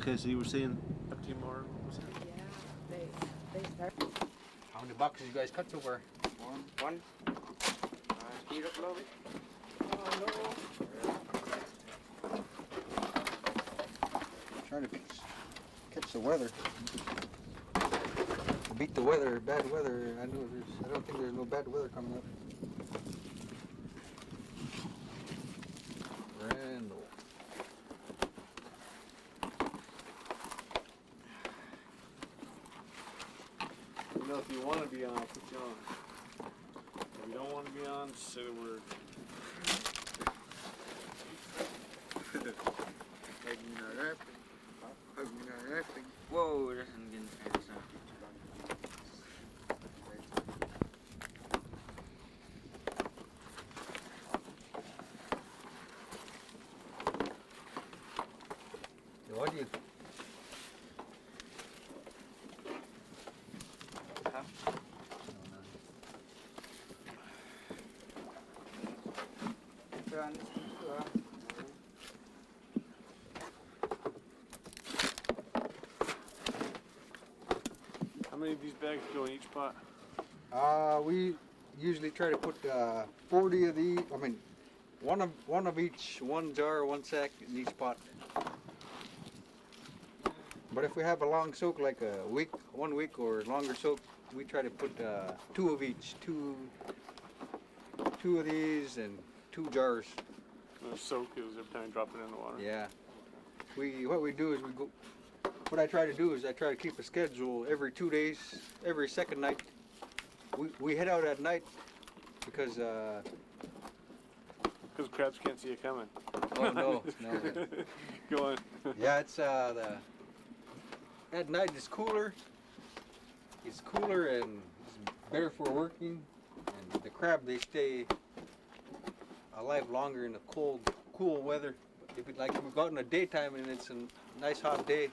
Okay, so you were saying up to more. Yeah, they start. How many boxes you guys cut so far? One. Speed up a little bit. Trying to catch the weather. Beat the weather, bad weather. I don't think there's no bad weather coming up. Randall. You know, if you want to be on, I'll put you on. If you don't want to be on, just say the word. Whoa, this isn't getting fast now. What do you? Huh? Put on this one too, huh? How many of these bags go in each pot? We usually try to put 40 of these. I mean, one of each, one jar, one sack in each pot. But if we have a long soak, like a week, 1 week or longer soak, we try to put 2 of each, two of these and 2 jars. The soak is every time you drop it in the water. Yeah. What we do is we go. What I try to do is I try to keep a schedule every 2 days, every second night. We head out at night because. Because crabs can't see you coming. Oh no, no. Go on. Yeah, it's at night it's cooler. It's cooler and it's better for working. And the crab, they stay alive longer in the cool weather. If it, like we go out in the daytime and it's a nice hot day,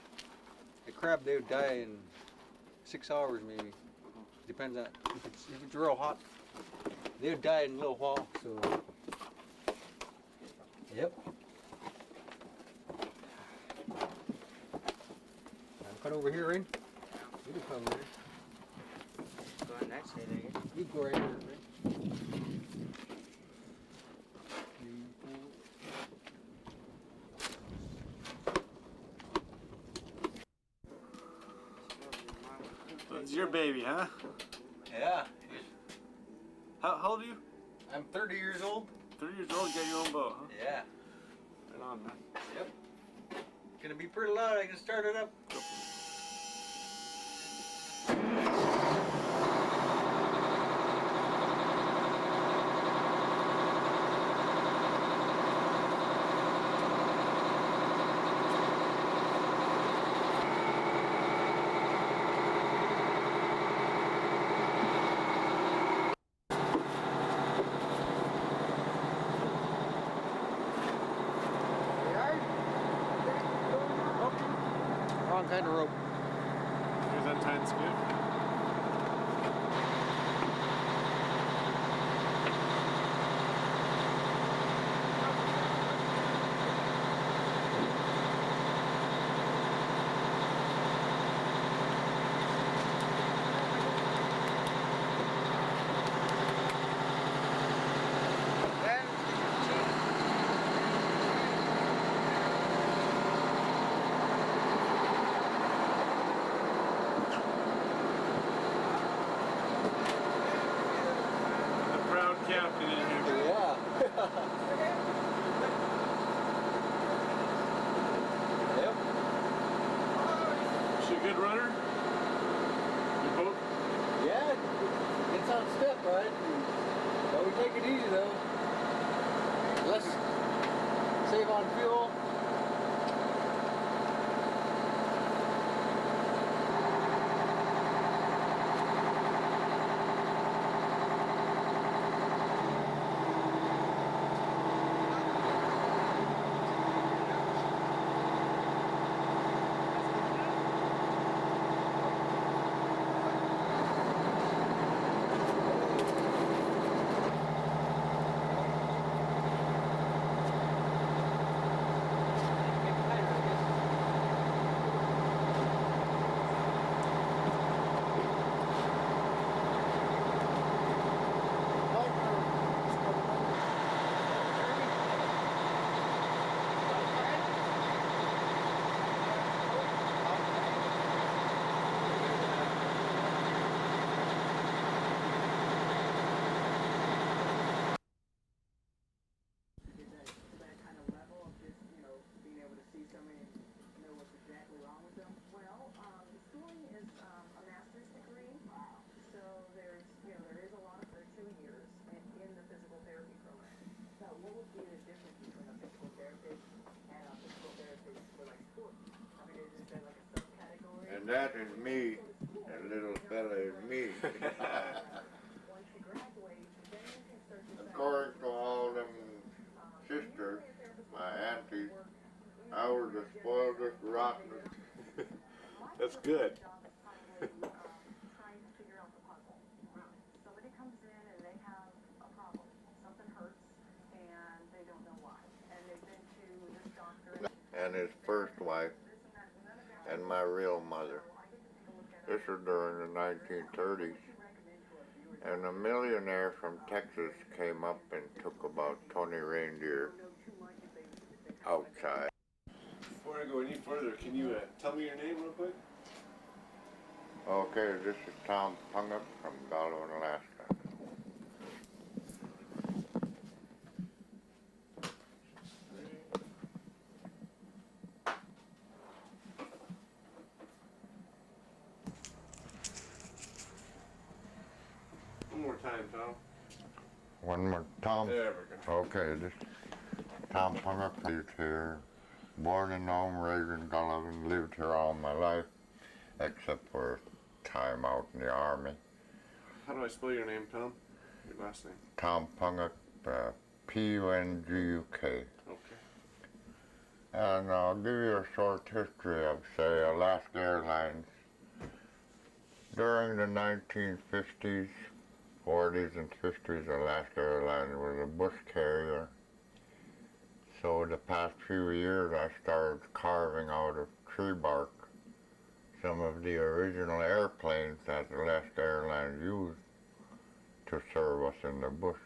the crab, they would die in 6 hours maybe. Depends on if it's real hot, they would die in a little while. So, yep. Cut over here, Rain. You can come here. Go on that side, I guess. You go right here, Rain. It's your baby, huh? Yeah. How old are you? I'm 30 years old. 30 years old, you got your own boat, huh? Yeah. Right on, man. Yep. Gonna be pretty loud. I can start it up. Wrong kind of rope. Here's that tying skiff. Captain in here. Yeah. Yep. She a good runner? Your boat? Yeah. It's on step, right? But we take it easy though. Let's save on fuel. that is me. That little fella is me. According to all them sisters, my aunties, I was the spoiledest, rottenest. That's good. And his first wife, and my real mother. This was during the 1930s. And a millionaire from Texas came up and took about 20 reindeer outside. Before I go any further, can you tell me your name real quick? Okay, this is Tom Punguk from Golovin, Alaska. One more time, Tom. One more, Tom. There we go. Okay, this Tom Punguk lived here. Born in Nome, raised in Golovin, lived here all my life, except for time out in the Army. How do I spell your name, Tom? Your last name. Tom Punguk, Punguk. Okay. And I'll give you a short history of, say, Alaska Airlines. During the 1950s, 40s, and 50s, Alaska Airlines was a bush carrier. So the past few years, I started carving out of tree bark some of the original airplanes that Alaska Airlines used to serve us in the bush.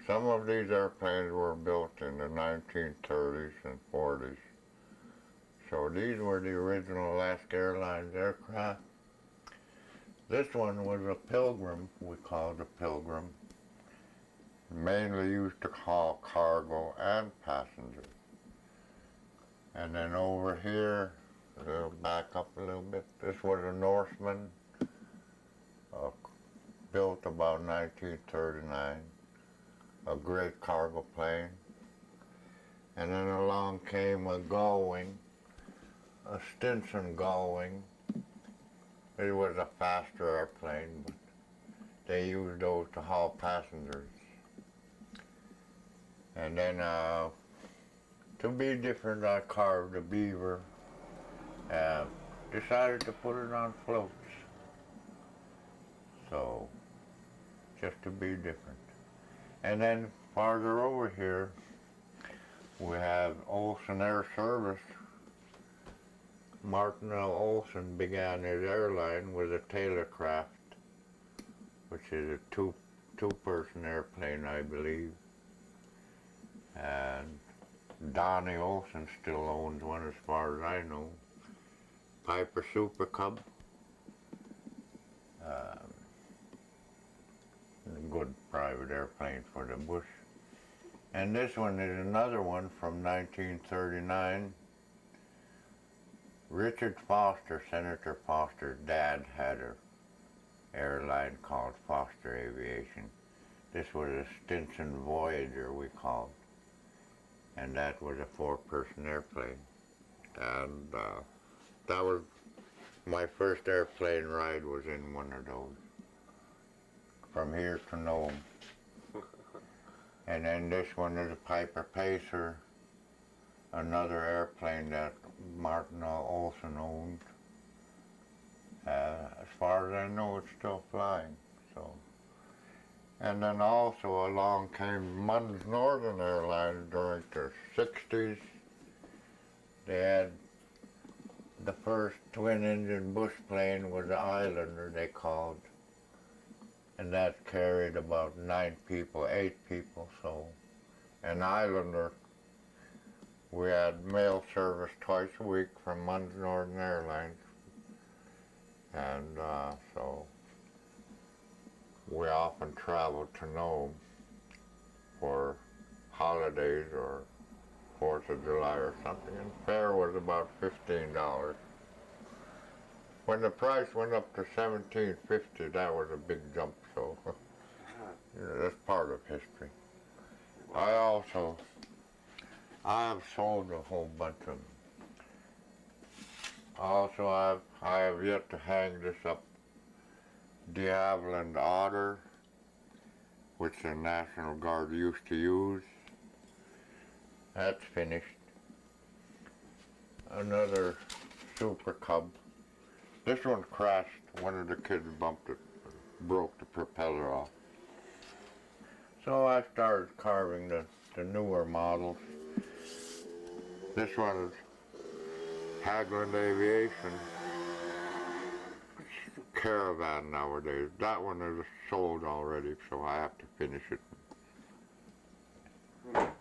Some of these airplanes were built in the 1930s and 40s. So these were the original Alaska Airlines aircraft. This one was a Pilgrim, we called a Pilgrim, mainly used to haul cargo and passengers. And then over here, we'll back up a little bit. This was a Norseman, built about 1939, a great cargo plane. And then along came a Gullwing, a Stinson Gullwing. It was a faster airplane, but they used those to haul passengers. And then to be different, I carved a Beaver and decided to put it on floats. So, just to be different. And then farther over here, we have Olson Air Service. Martin L. Olson began his airline with a Taylorcraft, which is a two-person airplane, I believe. And Donnie Olson still owns one as far as I know. Piper Super Cub. A good private airplane for the bush. And this one is another one from 1939. Richard Foster, Senator Foster's dad, had an airline called Foster Aviation. This was a Stinson Voyager, we called. And that was a four-person airplane. And that was my first airplane ride was in one of those. From here to Nome. And then this one is a Piper Pacer, another airplane that Martin L. Olson owned. As far as I know, it's still flying. So, and then also along came Munn's Northern Airlines during the 60s. They had the first twin-engine bush plane was the Islander, they called. And that carried about 8 people, so. An Islander, we had mail service twice a week from Munn's Northern Airlines. And so we often traveled to Nome for holidays or 4th of July or something, and fare was about $15. When the price went up to $17.50, that was a big jump, so you know, that's part of history. I have sold a whole bunch Also, I have yet to hang this up. The Havilland Otter, which the National Guard used to use. That's finished. Another Super Cub. This one crashed. One of the kids bumped it, broke the propeller off. So I started carving the newer models. This one is Havilland Aviation Caravan nowadays. That one is sold already, so I have to finish it.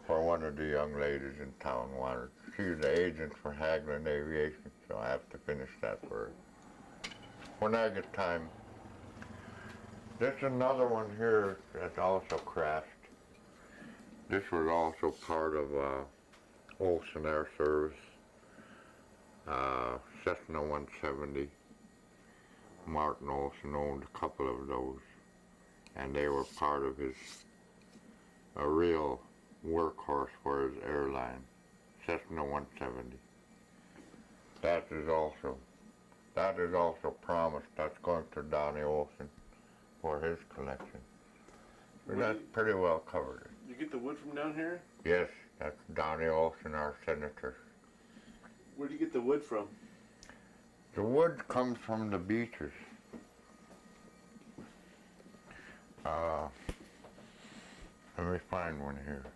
For one of the young ladies in town wanted. She's the agent for Havilland Aviation, so I have to finish that for her. When I get time. There's another one here that also crashed. This was also part of Olson Air Service. Cessna 170. Martin Olson owned a couple of those, and they were part of a real workhorse for his airline, Cessna 170. That is also promised. That's going to Donnie Olson for his collection. So that's pretty well covered. You get the wood from down here? Yes, that's Donnie Olson, our senator. Where do you get the wood from? The wood comes from the beaches. Let me find one here.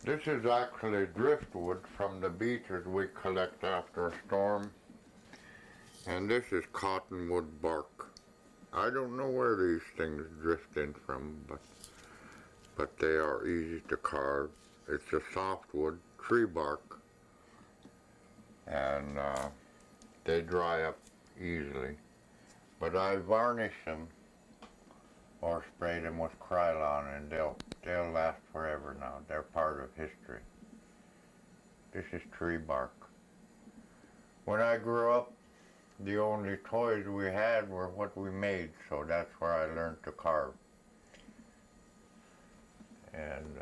This is actually driftwood from the beaches we collect after a storm. And this is cottonwood bark. I don't know where these things drift in from, but they are easy to carve. It's a softwood, tree bark, and they dry up easily. But I varnish them or spray them with Krylon, and they'll last forever now. They're part of history. This is tree bark. When I grew up, the only toys we had were what we made, so that's where I learned to carve. And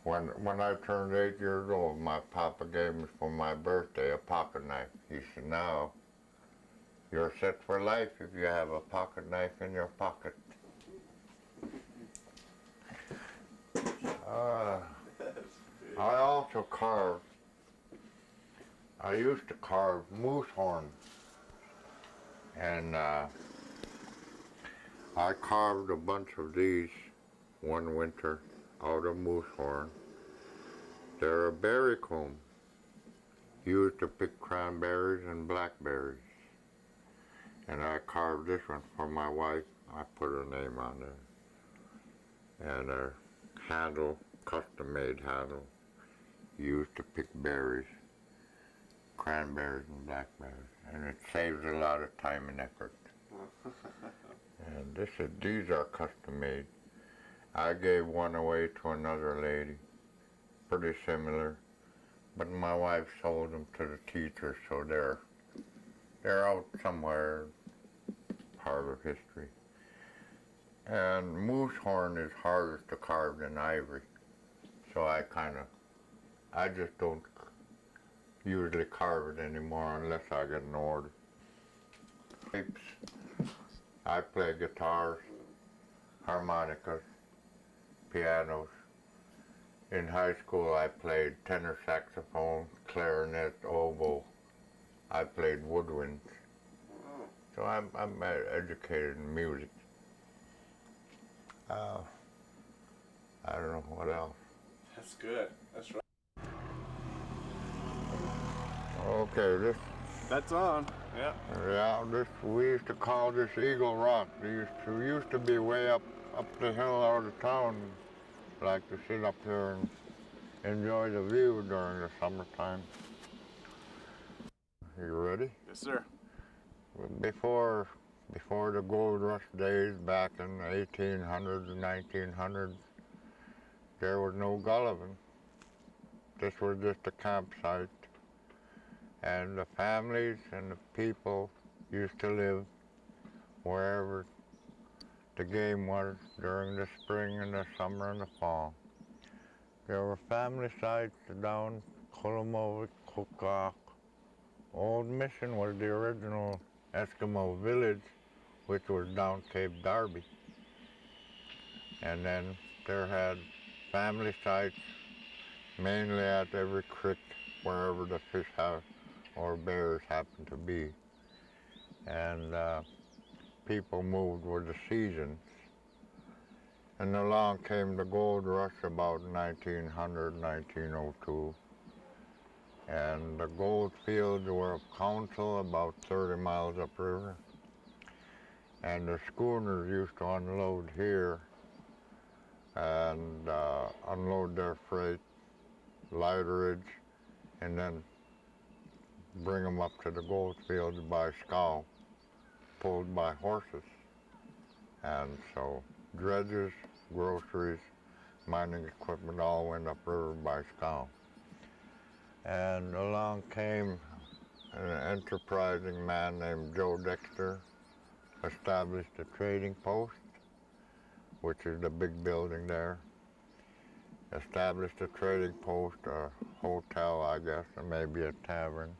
when I turned 8 years old, my papa gave me for my birthday a pocket knife. He said, "Now, you're set for life if you have a pocket knife in your pocket." I also carve. I used to carve moose horn, and I carved a bunch of these one winter out of moose horn. They're a berry comb used to pick cranberries and blackberries. And I carved this one for my wife. I put her name on there. And a handle, custom-made handle, used to pick berries, cranberries and blackberries. And it saves a lot of time and effort. And these are custom-made. I gave one away to another lady, pretty similar, but my wife sold them to the teachers, so they're out somewhere, part of history. And moose horn is harder to carve than ivory, so I just don't usually carve it anymore unless I get an order. I play guitars, harmonicas, pianos. In high school I played tenor saxophone, clarinet, oboe. I played woodwinds. So I'm educated in music. I don't know what else. That's good. That's right. Okay, That's on. Yeah. we used to call this Eagle Rock. We used to be way up the hill out of town. Like to sit up here and enjoy the view during the summertime. You ready? Yes, sir. Before the gold rush days back in the 1800s and 1900s, there was no Golovin. This was just a campsite. And the families and the people used to live wherever the game was during the spring and the summer and the fall. There were family sites down Kolomovik, Kukak. Old Mission was the original Eskimo village, which was down Cape Darby. And then there had family sites mainly at every creek wherever the fish have or bears happened to be. And people moved with the seasons. And along came the gold rush about 1900, 1902. And the gold fields were of council about 30 miles upriver. And the schooners used to unload here and unload their freight, lighterage, and then bring them up to the gold fields by scow, pulled by horses. And so dredges, groceries, mining equipment all went upriver by scow. And along came an enterprising man named Joe Dexter, established a trading post, which is the big building there. Established a trading post, a hotel, I guess, or maybe a tavern.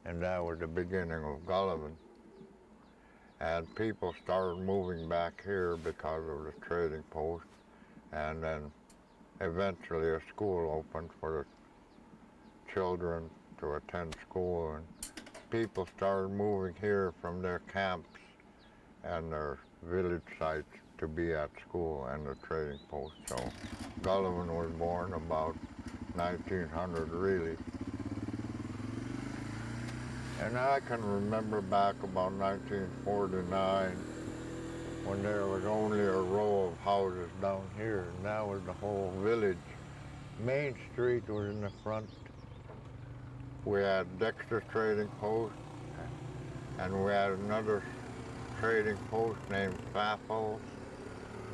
And that was the beginning of Golovin. And people started moving back here because of the trading post. And then eventually a school opened for the children to attend school. And people started moving here from their camps and their village sites to be at school and the trading post. So Golovin was born about 1900 really. And I can remember back about 1949 when there was only a row of houses down here, and that was the whole village. Main Street was in the front. We had Dexter's Trading Post, and we had another trading post named Fafo.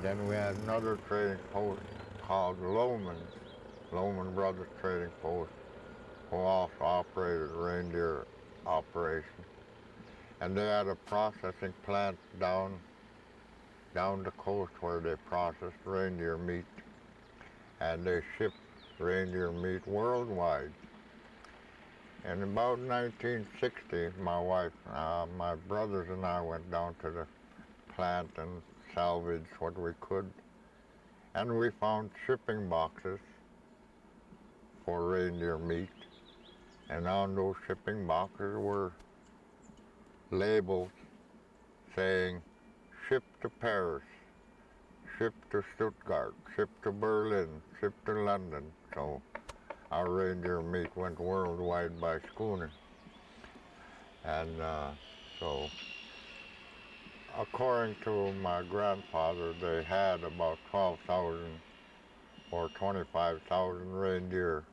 Then we had another trading post called Lohman Brothers Trading Post, who also operated reindeer operation. And they had a processing plant down the coast where they processed reindeer meat. And they shipped reindeer meat worldwide. In about 1960, my wife, my brothers and I went down to the plant and salvaged what we could. And we found shipping boxes for reindeer meat. And on those shipping boxes were labels saying, ship to Paris, ship to Stuttgart, ship to Berlin, ship to London. So our reindeer meat went worldwide by schooner. And so according to my grandfather, they had about 12,000 or 25,000 reindeer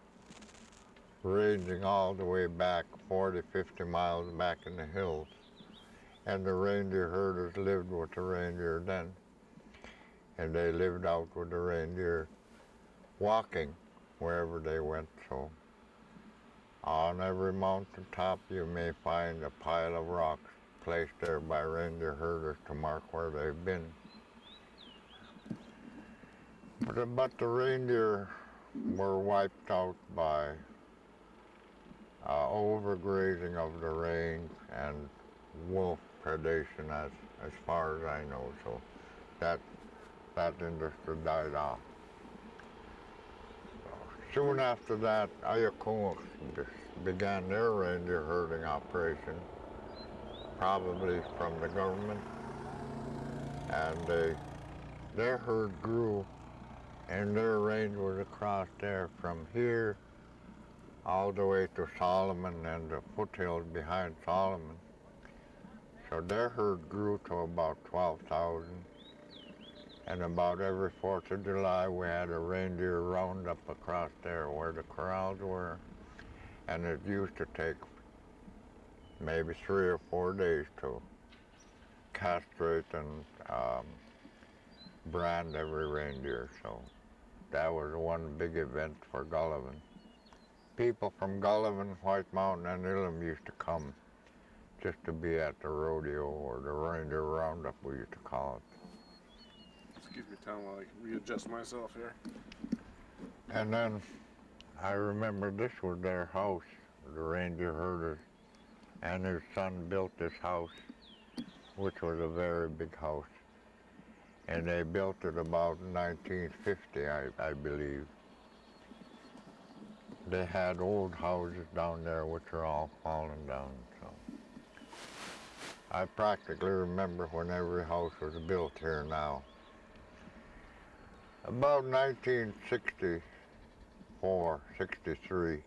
ranging all the way back 40, 50 miles back in the hills. And the reindeer herders lived with the reindeer then. And they lived out with the reindeer walking wherever they went. So on every mountain top you may find a pile of rocks placed there by reindeer herders to mark where they've been. But the reindeer were wiped out by overgrazing of the range and wolf predation as far as I know. So that industry died off. Soon after that, Ayakumas began their reindeer herding operation, probably from the government, and their herd grew, and their range was across there from here all the way to Solomon and the foothills behind Solomon. So their herd grew to about 12,000. And about every 4th of July, we had a reindeer roundup across there where the corrals were. And it used to take maybe 3 or 4 days to castrate and brand every reindeer. So that was one big event for Golovin. People from Golovin, White Mountain, and Elam used to come just to be at the rodeo or the reindeer roundup, we used to call it. Excuse me, Tom, while I readjust myself here. And then I remember this was their house, the reindeer herders, and his son built this house, which was a very big house. And they built it about 1950, I believe. They had old houses down there which are all fallen down, so. I practically remember when every house was built here now. About 1964, 63,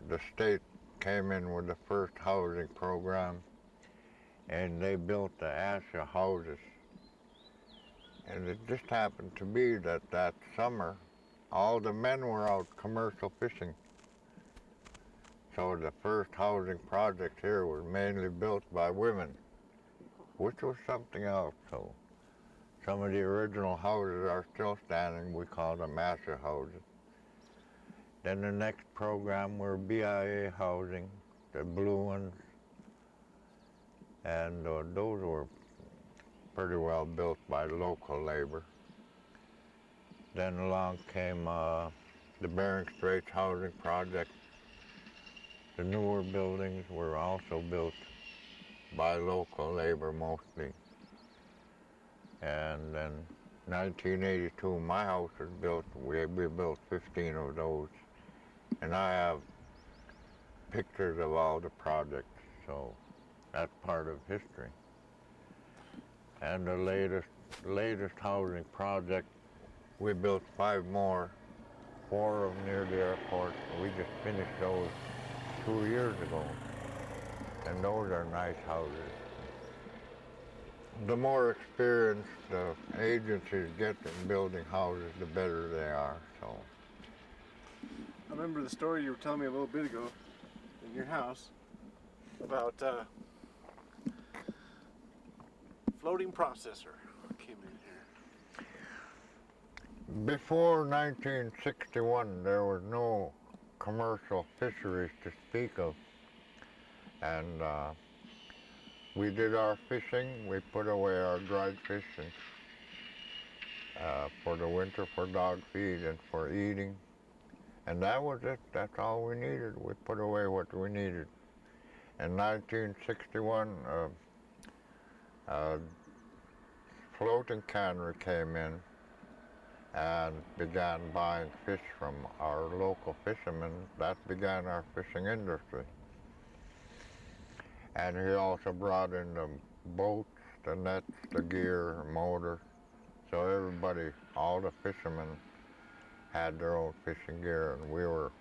the state came in with the first housing program, and they built the ASHA houses. And it just happened to be that that summer, all the men were out commercial fishing. So the first housing project here was mainly built by women, which was something else. So some of the original houses are still standing. We call them ASHA houses. Then the next program were BIA housing, the blue ones, and those were pretty well built by local labor. Then along came the Bering Straits housing project. The newer buildings were also built by local labor mostly. And then 1982, my house was built. We built 15 of those. And I have pictures of all the projects, so that's part of history. And the latest housing project, we built 5 more, 4 of them near the airport. We just finished those 2 years ago. And those are nice houses. The more experience the agencies get in building houses, the better they are, so. I remember the story you were telling me a little bit ago in your house about floating processor came in here. Before 1961, there was no commercial fisheries to speak of. And we did our fishing. We put away our dried fish and, for the winter for dog feed and for eating. And that was it. That's all we needed. We put away what we needed. In 1961, floating cannery came in and began buying fish from our local fishermen. That began our fishing industry. And he also brought in the boats, the nets, the gear, motors. So everybody, all the fishermen, had their own fishing gear, and we were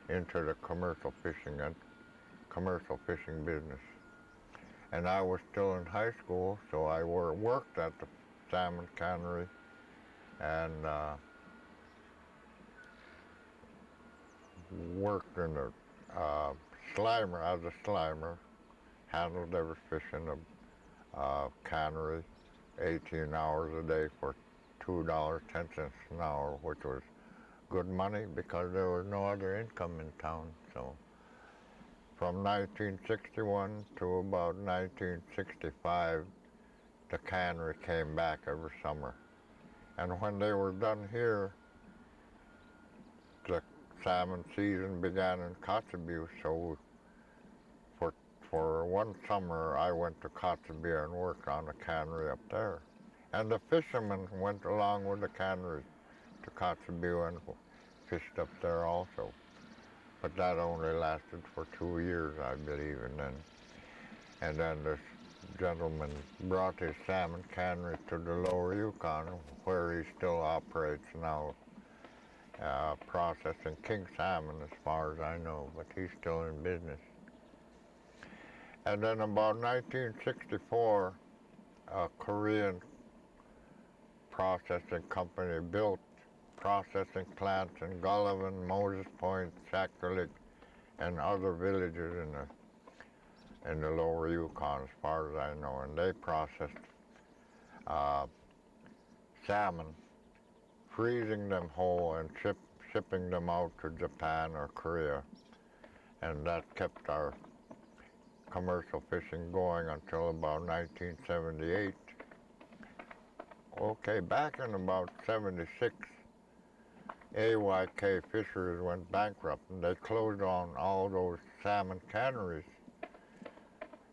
into the commercial fishing business. And I was still in high school, so I worked at the salmon cannery and worked in the slimer as a slimer, handled every fish in the cannery, 18 hours a day for $2.10 an hour, which was good money because there was no other income in town. So from 1961 to about 1965, the cannery came back every summer. And when they were done here, the salmon season began in Kotzebue. So for one summer, I went to Kotzebue and worked on the cannery up there. And the fishermen went along with the cannery to Kotzebue and fished up there also. But that only lasted for 2 years, I believe, and then this gentleman brought his salmon cannery to the lower Yukon, where he still operates now, processing king salmon as far as I know, but he's still in business. And then about 1964, a Korean processing company built processing plants in Golovin, Moses Point, Sacralik, and other villages in the lower Yukon, as far as I know, and they processed salmon, freezing them whole and shipping them out to Japan or Korea, and that kept our commercial fishing going until about 1978, Okay, back in about 76, AYK Fisheries went bankrupt and they closed on all those salmon canneries.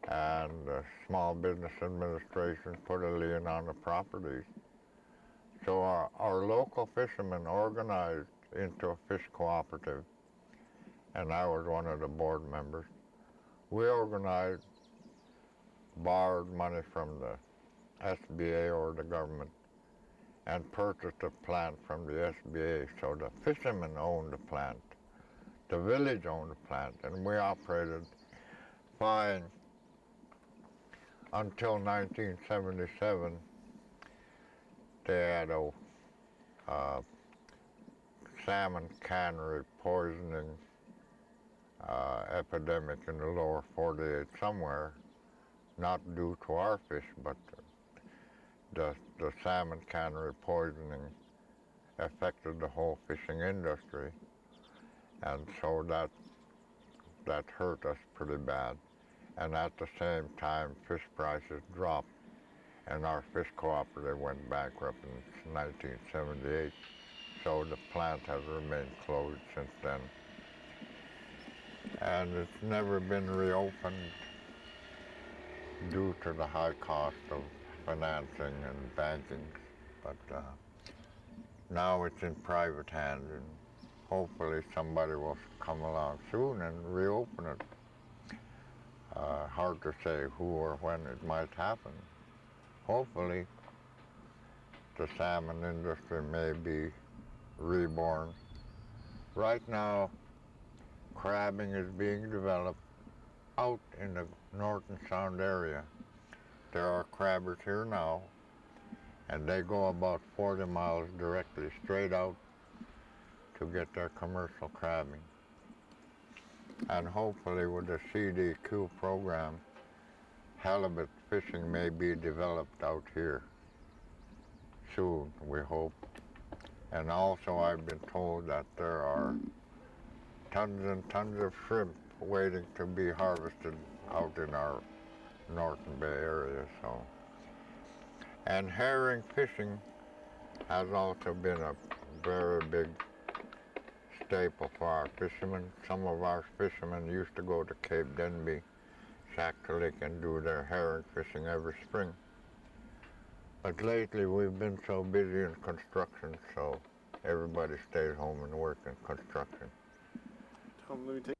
And the Small Business Administration put a lien on the properties. So our local fishermen organized into a fish cooperative, and I was one of the board members. We organized, borrowed money from the SBA or the government, and purchased a plant from the SBA. So the fishermen owned the plant, the village owned the plant, and we operated fine until 1977. They had a salmon cannery poisoning epidemic in the lower 48 somewhere, not due to our fish, but the salmon cannery poisoning affected the whole fishing industry, and so that hurt us pretty bad. And at the same time, fish prices dropped, and our fish cooperative went bankrupt in 1978. So the plant has remained closed since then. And it's never been reopened due to the high cost of financing and banking. But now it's in private hands, and hopefully somebody will come along soon and reopen it. Hard to say who or when it might happen. Hopefully the salmon industry may be reborn. Right now, crabbing is being developed out in the Norton Sound area. There are crabbers here now, and they go about 40 miles directly straight out to get their commercial crabbing. And hopefully with the CDQ program, halibut fishing may be developed out here soon, we hope. And also I've been told that there are tons and tons of shrimp waiting to be harvested out in our Norton Bay area. So, and herring fishing has also been a very big staple for our fishermen. Some of our fishermen used to go to Cape Denby, Sac Lake, and do their herring fishing every spring. But lately we've been so busy in construction, so everybody stays home and works in construction. Tom, let me take